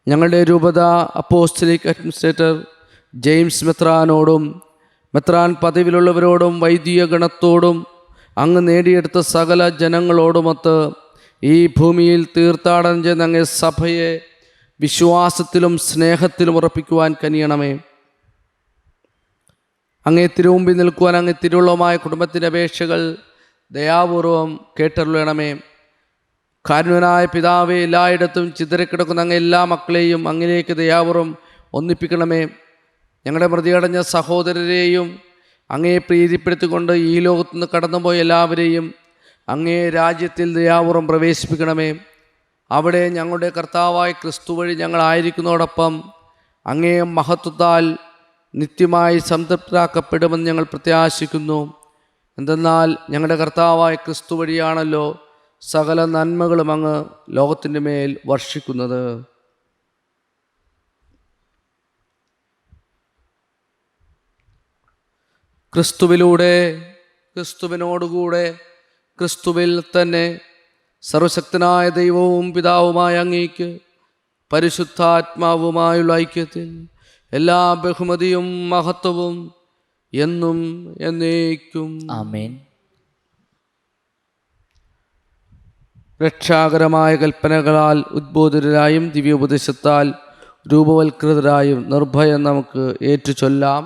ഞങ്ങളുടെ രൂപത അപ്പോസ്തലിക് അഡ്മിനിസ്ട്രേറ്റർ ജെയിംസ് മെത്രാനോടും മെത്രാൻ പദവിയിലുള്ളവരോടും വൈദിക ഗണത്തോടും അങ്ങ് നേടിയെടുത്ത സകല ജനങ്ങളോടുമൊത്ത് ഈ ഭൂമിയിൽ തീർത്ഥാടനം ചെയ്യുന്ന അങ്ങേ സഭയെ വിശ്വാസത്തിലും സ്നേഹത്തിലും ഉറപ്പിക്കുവാൻ കനിയണമേ. അങ്ങേ തിരുമുമ്പിൽ നിൽക്കുവാൻ അങ്ങേ തിരുവുള്ളമായ കുടുംബത്തിൻ്റെ അപേക്ഷകൾ ദയാപൂർവം കേട്ടരുളണമേ. കാരുണ്യനായ പിതാവേ, എല്ലായിടത്തും ചിതറിക്കിടക്കുന്ന അങ്ങ് എല്ലാ മക്കളെയും അങ്ങിലേക്ക് ദയാപൂർവം ഒന്നിപ്പിക്കണമേ. ഞങ്ങളുടെ മൃതിയടഞ്ഞ സഹോദരരെയും അങ്ങയെ പ്രീതിപ്പെടുത്തിക്കൊണ്ട് ഈ ലോകത്തു നിന്ന് കടന്നുപോയ എല്ലാവരെയും അങ്ങേ രാജ്യത്തിൽ ദയാപൂർവം പ്രവേശിപ്പിക്കണമേ. അവിടെ ഞങ്ങളുടെ കർത്താവായ ക്രിസ്തു വഴി ഞങ്ങളായിരിക്കുന്നതോടൊപ്പം അങ്ങേ മഹത്വത്താൽ നിത്യമായി സംതൃപ്തരാക്കപ്പെടുമെന്ന് ഞങ്ങൾ പ്രത്യാശിക്കുന്നു. എന്തെന്നാൽ ഞങ്ങളുടെ കർത്താവായ ക്രിസ്തു വഴിയാണല്ലോ സകല നന്മകളും അങ്ങ് ലോകത്തിൻ്റെ മേൽ വർഷിക്കുന്നത്. ക്രിസ്തുവിലൂടെ, ക്രിസ്തുവിനോടുകൂടെ, ക്രിസ്തുവിൽ തന്നെ സർവശക്തനായ ദൈവവും പിതാവുമായ അങ്ങേക്ക് പരിശുദ്ധാത്മാവുമായുള്ള ഐക്യത്തിൽ എല്ലാ ബഹുമതിയും മഹത്വവും എന്നും എന്നേക്കും ആമേൻ. രക്ഷാകരമായ കൽപ്പനകളാൽ ഉദ്ബോധിതരായും ദിവ്യോപദേശത്താൽ രൂപവൽകൃതരായും നിർഭയം നമുക്ക് ഏറ്റുചൊല്ലാം.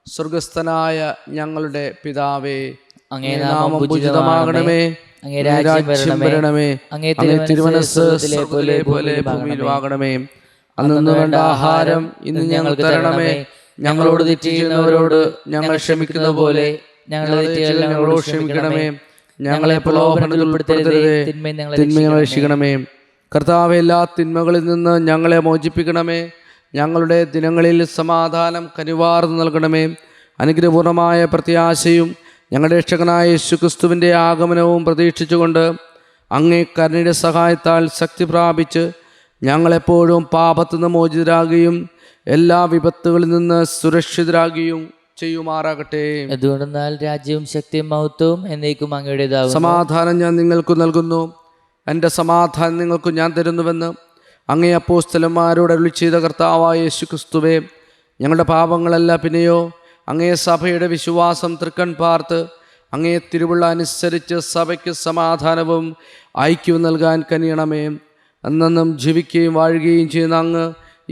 സ്വർഗസ്ഥനായ ഞങ്ങളുടെ പിതാവേ, അങ്ങേ അങ്ങേ നാമം നാമം പൂജിതമാകണമേ, അങ്ങേ അങ്ങേ രാജ്യം വരണമേ, അങ്ങേ തിരുമനസ്സ് തിരുമനസ്സ് സ്വർഗ്ഗത്തിലെ പോലെ ഭൂമിയിലുമാകണമേ. അന്നു വേണ്ട ആഹാരം ഇന്ന് ഞങ്ങൾക്ക് തരണമേ. ഞങ്ങളോട് തെറ്റ് ചെയ്യുന്നവരോട് ഞങ്ങൾ ക്ഷമിക്കുന്ന പോലെ ഞങ്ങളെ ഞങ്ങളോട് ക്ഷമിക്കണമേ. ഞങ്ങളെ പ്രലോഭനത്തിൽ ഉൾപ്പെടുത്തരുതേ, തിന്മയെ രക്ഷിക്കണമേ. കർത്താവേ, എല്ലാ തിന്മകളിൽ നിന്ന് ഞങ്ങളെ മോചിപ്പിക്കണമേ. ഞങ്ങളുടെ ദിനങ്ങളിൽ സമാധാനം കനിവാർന്നു നൽകണമേ. അനുഗ്രഹപൂർണമായ പ്രത്യാശയും ഞങ്ങളുടെ രക്ഷകനായ യേശുക്രിസ്തുവിൻ്റെ ആഗമനവും പ്രതീക്ഷിച്ചുകൊണ്ട് അങ്ങേ കരുണയുടെ സഹായത്താൽ ശക്തി പ്രാപിച്ച് ഞങ്ങളെപ്പോഴും പാപത്തു നിന്ന് മോചിതരാകുകയും എല്ലാ വിപത്തുകളിൽ നിന്ന് സുരക്ഷിതരാകുകയും ചെയ്യുമാറാകട്ടെ. എന്തുകൊണ്ടെന്നാൽ രാജ്യവും ശക്തിയും മഹത്വവും എന്നേക്കും അങ്ങയുടേതാകുന്നു. സമാധാനം ഞാൻ നിങ്ങൾക്ക് നൽകുന്നു, എൻ്റെ സമാധാനം നിങ്ങൾക്ക് ഞാൻ തരുന്നുവെന്ന് അങ്ങേ അപ്പോസ്തലന്മാരോട് അരുളി ചെയ്ത കർത്താവായ യേശുക്രിസ്തുവേ, ഞങ്ങളുടെ പാപങ്ങളല്ല പിന്നെയോ അങ്ങേ സഭയുടെ വിശ്വാസം തൃക്കൺ പാർത്ത് അങ്ങേ തിരുവുള്ള അനുസരിച്ച് സഭയ്ക്ക് സമാധാനവും ഐക്യവും നൽകാൻ കനിയണമേ. അന്നെന്നും ജീവിക്കുകയും വാഴുകയും ചെയ്യുന്ന അങ്ങ്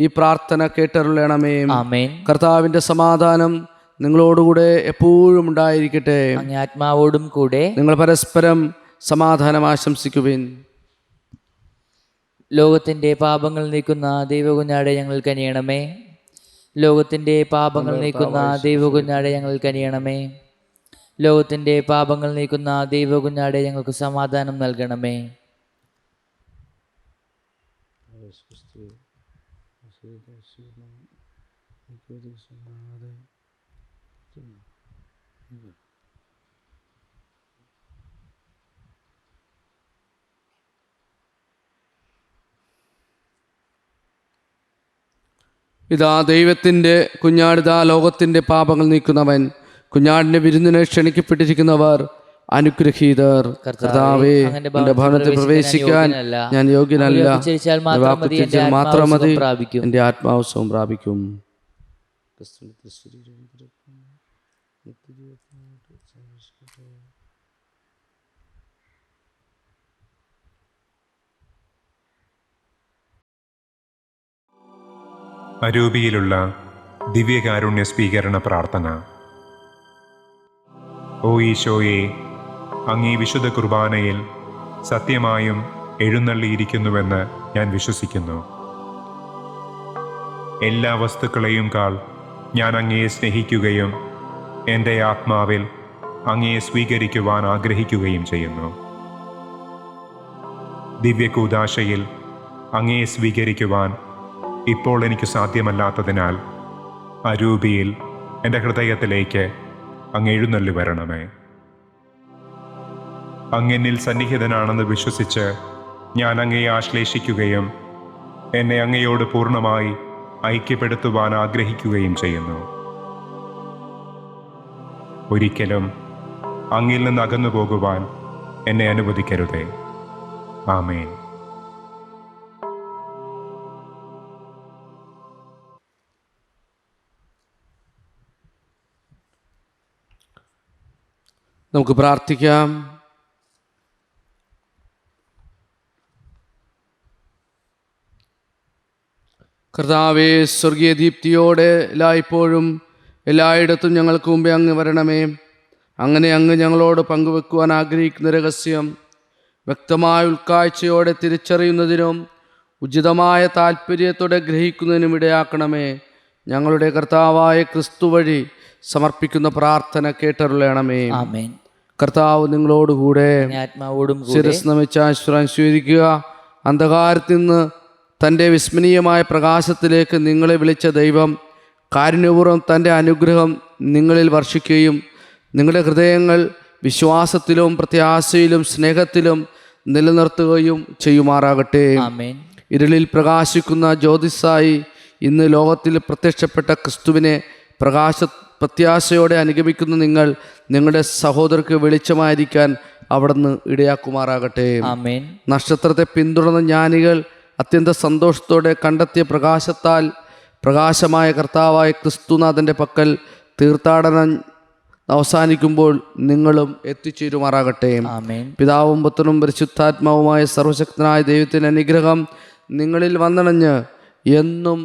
ഈ പ്രാർത്ഥന കേട്ടരുളണമേ. ആമേൻ. കർത്താവിൻ്റെ സമാധാനം നിങ്ങളോടുകൂടെ എപ്പോഴും ഉണ്ടായിരിക്കട്ടെ. അങ്ങേ ആത്മാവോടും കൂടെ. നിങ്ങൾ പരസ്പരം സമാധാനം ആശംസിക്കുവിൻ. ലോകത്തിൻ്റെ പാപങ്ങൾ നീക്കുന്ന ദൈവകുഞ്ഞാടെ ഞങ്ങൾ കനിയണമേ. ലോകത്തിൻ്റെ പാപങ്ങൾ നീക്കുന്ന ദൈവകുഞ്ഞാടെ ഞങ്ങൾ കനിയണമേ. ലോകത്തിൻ്റെ പാപങ്ങൾ നീക്കുന്ന ദൈവകുഞ്ഞാടെ ഞങ്ങൾക്ക് സമാധാനം നൽകണമേ. ഇതാ ദൈവത്തിൻ്റെ കുഞ്ഞാടിതാ ലോകത്തിൻ്റെ പാപങ്ങൾ നീക്കുന്നവൻ. കുഞ്ഞാടിൻ്റെ വിരുന്നിന് ക്ഷണിക്കപ്പെട്ടിരിക്കുന്നവർ അനുഗ്രഹീതർ. കർത്താവേ, എൻ്റെ ഭവനത്തിൽ പ്രവേശിക്കാൻ ഞാൻ യോഗ്യനല്ല. മാത്രം മതി, എൻ്റെ ആത്മാവസവും പ്രാപിക്കും. അരൂപിയിലുള്ള ദിവ്യകാരുണ്യ സ്വീകരണ പ്രാർത്ഥന. ഓ ഈശോയെ, അങ്ങീ വിശുദ്ധ കുർബാനയിൽ സത്യമായും എഴുന്നള്ളിയിരിക്കുന്നുവെന്ന് ഞാൻ വിശ്വസിക്കുന്നു. എല്ലാ വസ്തുക്കളെയും കാൾ ഞാൻ അങ്ങയെ സ്നേഹിക്കുകയും എൻ്റെ ആത്മാവിൽ അങ്ങയെ സ്വീകരിക്കുവാൻ ആഗ്രഹിക്കുകയും ചെയ്യുന്നു. ദിവ്യകൂദാശയിൽ അങ്ങയെ സ്വീകരിക്കുവാൻ ഇപ്പോൾ എനിക്ക് സാധ്യമല്ലാത്തതിനാൽ അരൂപിയിൽ എൻ്റെ ഹൃദയത്തിലേക്ക് അങ്ങ് എഴുന്നള്ളി വരണമേ. അങ്ങെന്നിൽ സന്നിഹിതനാണെന്ന് വിശ്വസിച്ച് ഞാൻ അങ്ങയെ ആശ്ലേഷിക്കുകയും എന്നെ അങ്ങയോട് പൂർണ്ണമായി ഐക്യപ്പെടുത്തുവാൻ ആഗ്രഹിക്കുകയും ചെയ്യുന്നു. ഒരിക്കലും അങ്ങിൽ നിന്ന് അകന്നു പോകുവാൻ എന്നെ അനുവദിക്കരുതേ. ആമേൻ. നമുക്ക് പ്രാർത്ഥിക്കാം. കർത്താവേ, സ്വർഗീയ ദീപ്തിയോടെ എല്ലായ്പ്പോഴും എല്ലായിടത്തും ഞങ്ങൾക്ക് മുമ്പേ അങ്ങ് വരണമേ. അങ്ങനെ അങ്ങ് ഞങ്ങളോട് പങ്കുവെക്കുവാൻ ആഗ്രഹിക്കുന്ന രഹസ്യം വ്യക്തമായ ഉൾക്കാഴ്ചയോടെ തിരിച്ചറിയുന്നതിനും ഉചിതമായ താല്പര്യത്തോടെ ഗ്രഹിക്കുന്നതിനും ഇടയാക്കണമേ. ഞങ്ങളുടെ കർത്താവായ ക്രിസ്തു വഴി സമർപ്പിക്കുന്ന പ്രാർത്ഥന കേട്ടരുളണമേ. ആമേൻ. കർത്താവ് നിങ്ങളോടുകൂടെ. ശിരസ് നമിച്ച് ആശ്രയം സ്വീകരിക്കുക. അന്ധകാരത്തിൽ നിന്ന് തൻ്റെ വിസ്മരണീയമായ പ്രകാശത്തിലേക്ക് നിങ്ങളെ വിളിച്ച ദൈവം കാരുണ്യപൂർവ്വം തൻ്റെ അനുഗ്രഹം നിങ്ങളിൽ വർഷിക്കുകയും നിങ്ങളുടെ ഹൃദയങ്ങൾ വിശ്വാസത്തിലും പ്രത്യാശയിലും സ്നേഹത്തിലും നിലനിർത്തുകയും ചെയ്യുമാറാകട്ടെ. ഇരുളിൽ പ്രകാശിക്കുന്ന ജ്യോതിസായി ഇന്ന് ലോകത്തിൽ പ്രത്യക്ഷപ്പെട്ട ക്രിസ്തുവിനെ പ്രത്യാശയോടെ അനുഗമിക്കുന്ന നിങ്ങൾ നിങ്ങളുടെ സഹോദരർക്ക് വെളിച്ചമായിരിക്കാൻ അവിടുന്ന് ഇടയാക്കുമാറാകട്ടെ. നക്ഷത്രത്തെ പിന്തുടർന്ന ജ്ഞാനികൾ അത്യന്ത സന്തോഷത്തോടെ കണ്ടെത്തിയ പ്രകാശത്താൽ പ്രകാശമായ കർത്താവായ ക്രിസ്തുനാഥൻ്റെ പക്കൽ തീർത്ഥാടനം അവസാനിക്കുമ്പോൾ നിങ്ങളും എത്തിച്ചേരുമാറാകട്ടെ. പിതാവും പുത്രനും പരിശുദ്ധാത്മാവുമായ സർവശക്തനായ ദൈവത്തിൻ്റെ അനുഗ്രഹം നിങ്ങളിൽ വന്നണഞ്ഞ് എന്നും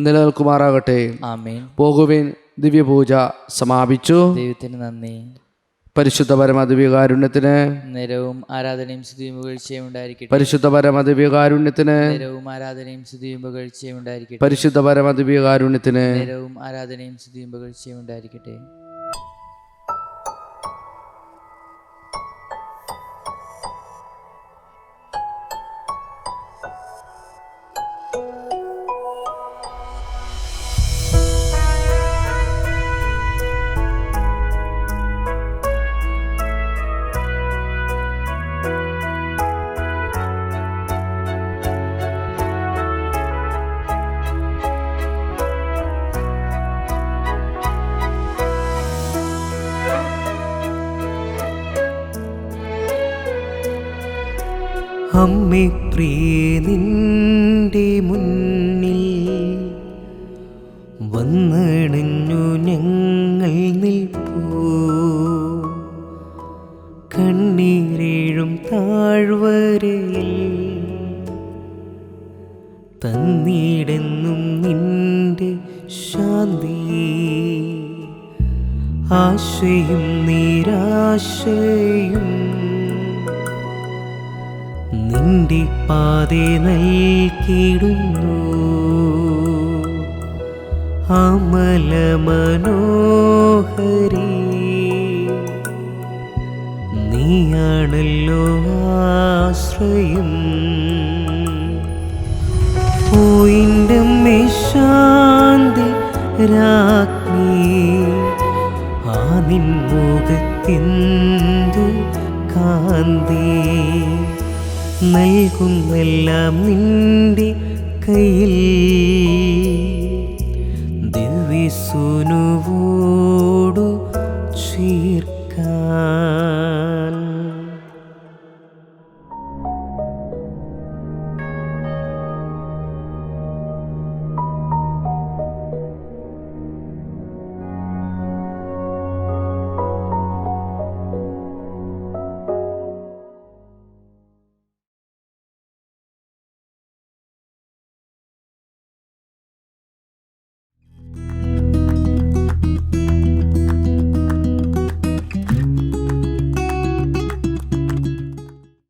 നിലനിൽക്കുമാറാകട്ടെ. പോകുവിൻ, ദിവ്യപൂജ സമാപിച്ചു. ദൈവത്തിന് നന്ദി. പരിശുദ്ധ പരമദിവ്യകാരുണ്യത്തിന് നേരവും ആരാധനയും സ്തുതിയും പുകഴ്ചയും ഉണ്ടായിരിക്കട്ടെ. പരിശുദ്ധ പരമദിവ്യകാരുണ്യത്തിന് നേരവും ആരാധനയും സ്തുതിയും പുകഴ്ചയും ഉണ്ടായിരിക്കട്ടെ. പരിശുദ്ധ പരമദിവ്യകാരുണ്യത്തിന് നേരവും ആരാധനയും സ്തുതിയും പുകഴ്ചയും ഉണ്ടായിരിക്കട്ടെ. അമ്മേ പ്രിയേ നിന്റെ മുന്നിൽ വന്നണഞ്ഞു ഞങ്ങൾ നിൽപ്പൂ. കണ്ണീരേഴും താഴ്വരയിൽ തന്നിടുന്നും നിന്റെ ശാന്തി. ആശയും നിരാശയും നിന്റെ പാതേ നൽകിടുന്നു. അമല മനോഹരി നീയാണല്ലോ ആശ്രയം. പോയിൻ്റമ്മേ ശാന്തി രാജ്ഞി, ആ നിൻ മുഖത്തിന്തു കാന്തി. നൽകുന്നെല്ലാം നിന്റെ കയ്യിൽ ദിവ്യസൂനുവു